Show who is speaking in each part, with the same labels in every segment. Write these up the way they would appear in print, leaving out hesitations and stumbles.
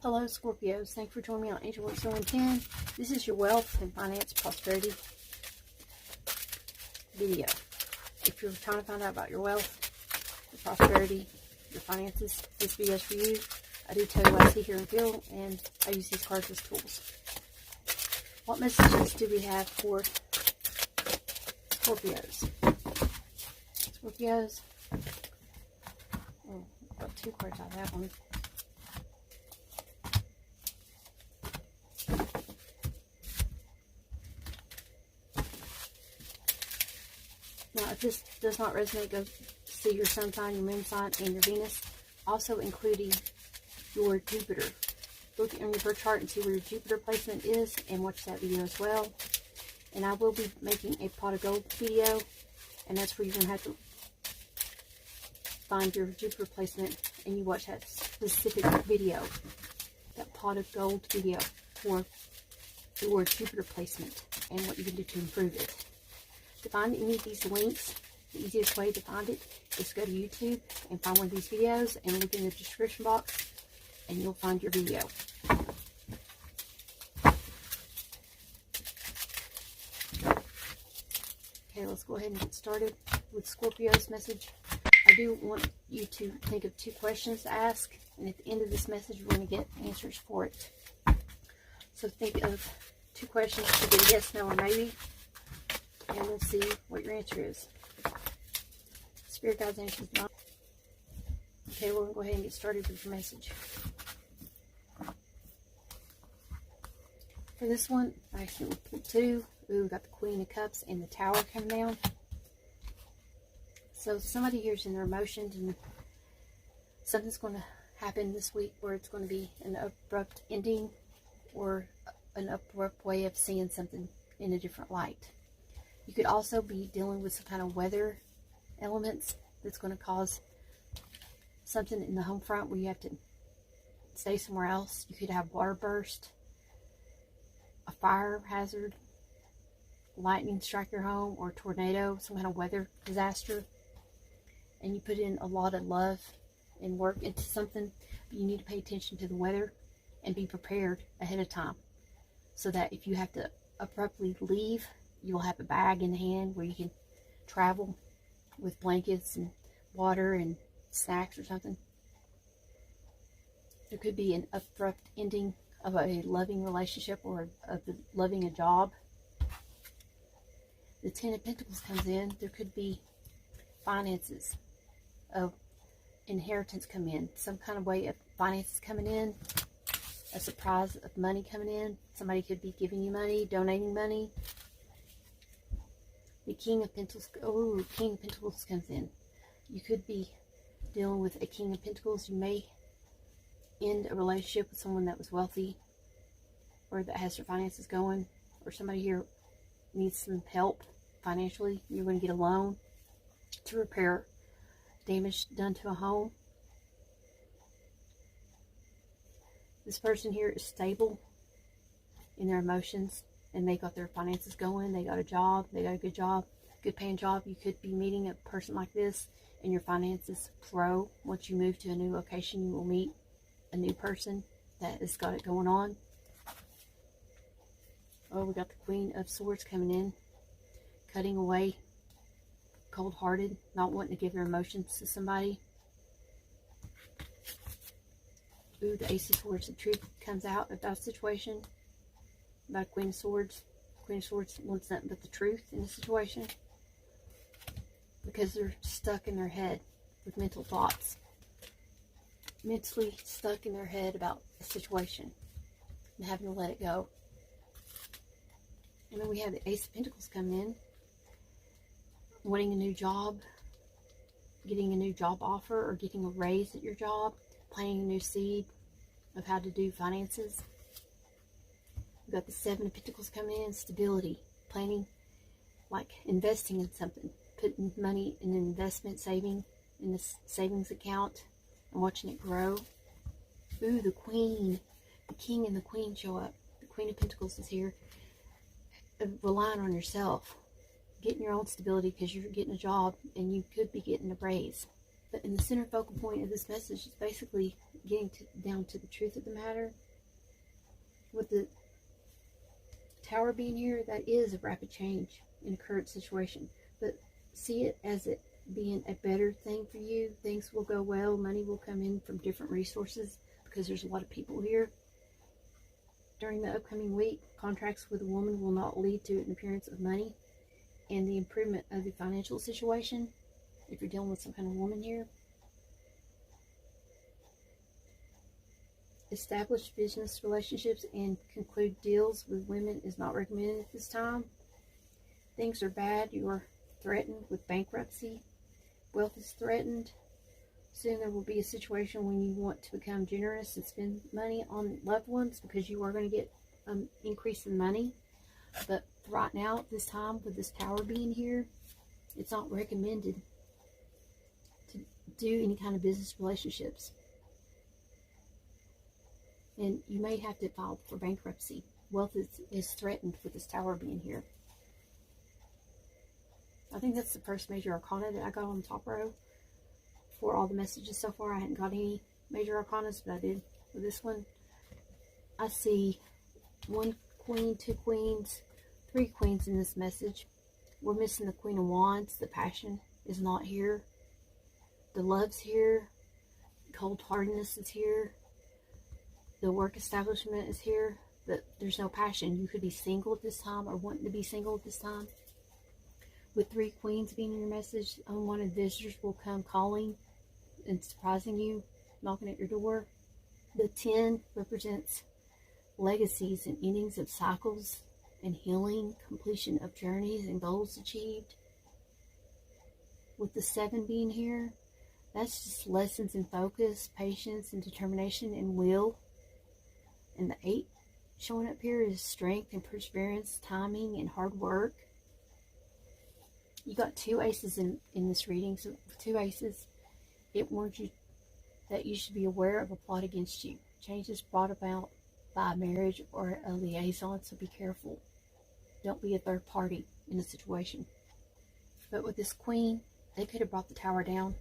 Speaker 1: Hello Scorpios, thanks for joining me on Angel 110. This is your wealth and finance prosperity video. If you're trying to find out about your wealth, your prosperity, your finances, this video is for you. I do tell you what I see, hear, and feel, and I use these cards as tools. What messages do we have for Scorpios? Scorpios. Oh, I've got two cards out of that one. Now, if this does not resonate, go see your sun sign, your moon sign, and your Venus, also including your Jupiter. Look on your birth chart and see where your Jupiter placement is, and watch that video as well. And I will be making a pot of gold video, and that's where you're going to have to find your Jupiter placement, and you watch that specific video, that pot of gold video for your Jupiter placement and what you can do to improve it. To find any of these links, the easiest way to find it is go to YouTube and find one of these videos and look in the description box and you'll find your video. Okay, let's go ahead and get started with Scorpio's message. I do want you to think of two questions to ask, and at the end of this message we're going to get answers for it. So think of two questions to get a yes, no, or maybe, and we'll see what your answer is. Spirit guides, answers not. Okay, we're going to go ahead and get started with your message. For this one, I actually pulled two. Ooh, we got the Queen of Cups and the Tower coming down. So somebody here's in their emotions, and something's going to happen this week where it's going to be an abrupt ending or an abrupt way of seeing something in a different light. You could also be dealing with some kind of weather elements that's going to cause something in the home front where you have to stay somewhere else. You could have water burst, a fire hazard, lightning strike your home, or tornado, some kind of weather disaster. And you put in a lot of love and work into something, but you need to pay attention to the weather and be prepared ahead of time so that if you have to abruptly leave, you'll have a bag in hand where you can travel with blankets and water and snacks or something. There could be an abrupt ending of a loving relationship or of loving a job. The Ten of Pentacles comes in. There could be finances of inheritance come in. Some kind of way of finances coming in. A surprise of money coming in. Somebody could be giving you money, donating money. The King of Pentacles, King of Pentacles comes in. You could be dealing with a King of Pentacles. You may end a relationship with someone that was wealthy or that has their finances going, or somebody here needs some help financially. You're going to get a loan to repair damage done to a home. This person here is stable in their emotions, and they got their finances going. They got a job. They got a good job, good paying job. You could be meeting a person like this and your finances flow. Once you move to a new location, you will meet a new person that has got it going on. Oh, we got the Queen of Swords coming in, cutting away, cold-hearted, not wanting to give their emotions to somebody. Ooh, the Ace of Swords, the truth comes out about a situation. About Queen of Swords. Queen of Swords wants nothing but the truth in the situation because they're stuck in their head with mental thoughts. Mentally stuck in their head about a situation and having to let it go. And then we have the Ace of Pentacles coming in, wanting a new job, getting a new job offer, or getting a raise at your job, planting a new seed of how to do finances. We've got the Seven of Pentacles coming in, stability, planning, like investing in something, putting money in an investment, saving in the savings account, and watching it grow. Ooh, the Queen, the King and the Queen show up. The Queen of Pentacles is here. Relying on yourself, getting your own stability because you're getting a job and you could be getting a raise. But in the center focal point of this message is basically getting down to the truth of the matter. With the Tower being here, that is a rapid change in a current situation. But see it as it being a better thing for you. Things will go well. Money will come in from different resources because there's a lot of people here. During the upcoming week, contracts with a woman will not lead to an appearance of money and the improvement of the financial situation. If you're dealing with some kind of woman here. Establish business relationships and conclude deals with women is not recommended at this time. Things are bad. You are threatened with bankruptcy. Wealth is threatened. Soon there will be a situation when you want to become generous and spend money on loved ones because you are going to get an increase in money. But right now, at this time, with this Tower being here, it's not recommended to do any kind of business relationships. And you may have to file for bankruptcy. Wealth is threatened with this Tower being here. I think that's the first major arcana that I got on the top row. For all the messages so far, I hadn't got any major arcanas, but I did with this one. I see 1 queen, 2 queens, 3 queens in this message. We're missing the Queen of Wands. The passion is not here. The love's here. Cold-heartedness is here. The work establishment is here, but there's no passion. You could be single at this time or wanting to be single at this time. With 3 queens being in your message, unwanted visitors will come calling and surprising you, knocking at your door. The 10 represents legacies and endings of cycles and healing, completion of journeys and goals achieved. With the 7 being here, that's just lessons in focus, patience, and determination and will. And the 8 showing up here is strength and perseverance, timing, and hard work. You got 2 aces in this reading. So 2 aces, it warns you that you should be aware of a plot against you. Change is brought about by a marriage or a liaison, so be careful. Don't be a third party in the situation. But with this Queen, they could have brought the Tower down.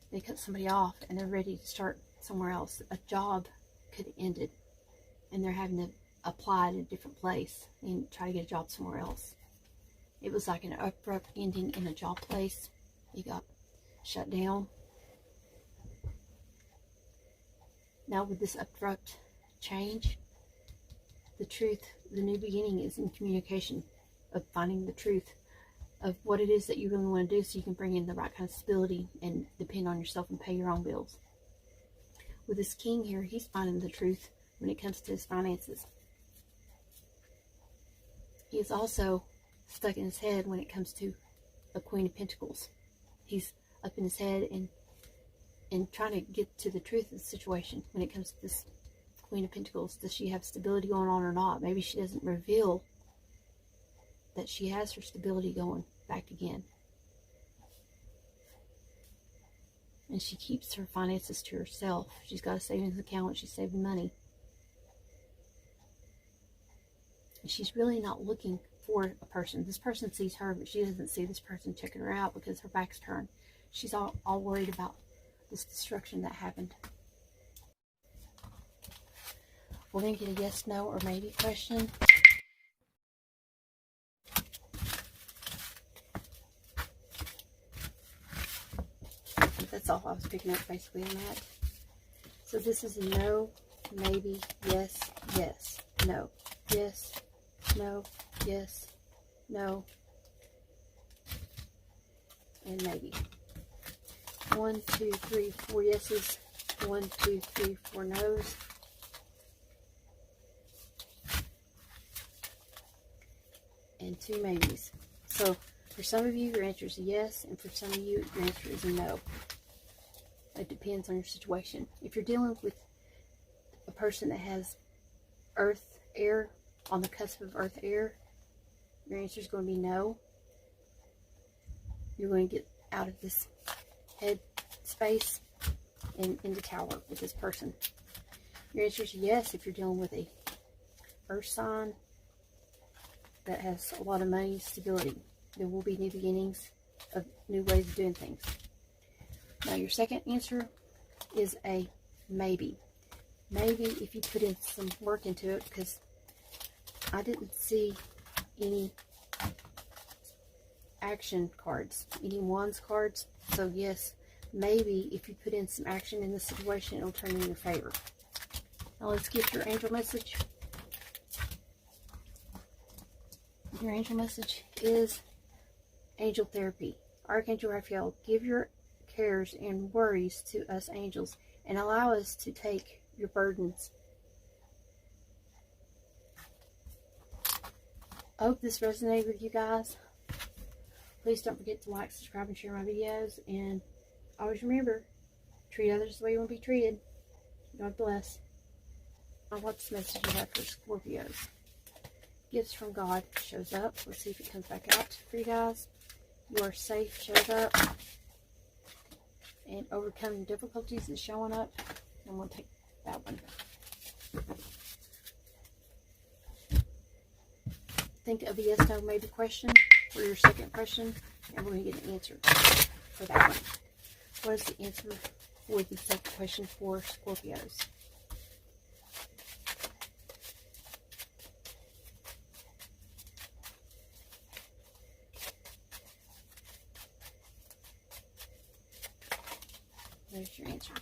Speaker 1: They cut somebody off and they're ready to start somewhere else. A job could have ended and they're having to apply at a different place and try to get a job somewhere else. It was like an abrupt ending in a job place. You got shut down. Now with this abrupt change, the truth, the new beginning is in communication, of finding the truth of what it is that you really want to do so you can bring in the right kind of stability and depend on yourself and pay your own bills. With this King here, he's finding the truth when it comes to his finances. He is also stuck in his head when it comes to a Queen of Pentacles. He's up in his head and trying to get to the truth of the situation when it comes to this Queen of Pentacles. Does she have stability going on or not? Maybe she doesn't reveal that she has her stability going back again. And she keeps her finances to herself. She's got a savings account. She's saving money. And she's really not looking for a person. This person sees her, but she doesn't see this person checking her out because her back's turned. She's all worried about this destruction that happened. We're going to get a yes, no, or maybe question. That's all I was picking up basically on that. So this is a no, maybe, yes, yes, no, yes, no, yes, no, and maybe. 1, 2, 3, 4 yeses. 1, 2, 3, 4 no's. And 2 maybes. So for some of you, your answer is a yes, and for some of you, your answer is a no. It depends on your situation. If you're dealing with a person that has earth, air, on the cusp of earth, air, your answer is going to be no. You're going to get out of this head space and into Tower with this person. Your answer is yes if you're dealing with a earth sign that has a lot of money, stability. There will be new beginnings of new ways of doing things. Now your second answer is a maybe. Maybe if you put in some work into it, because I didn't see any action cards, any wands cards. So yes, maybe if you put in some action in the situation, it'll turn in your favor. Now let's get your angel message. Your angel message is angel therapy. Archangel Raphael, give your cares and worries to us angels and allow us to take your burdens. I hope this resonated with you guys. Please don't forget to like, subscribe, and share my videos. And always remember, treat others the way you want to be treated. God bless. Now, what's the message you have for Scorpios? Gifts from God shows up. Let's see if it comes back out for you guys. You are safe shows up. And overcoming difficulties is showing up. I'm going to take that one. Think of a yes, no, maybe question for your second question, and we're going to get an answer for that one. What is the answer for the second question for Scorpios? There's your answer.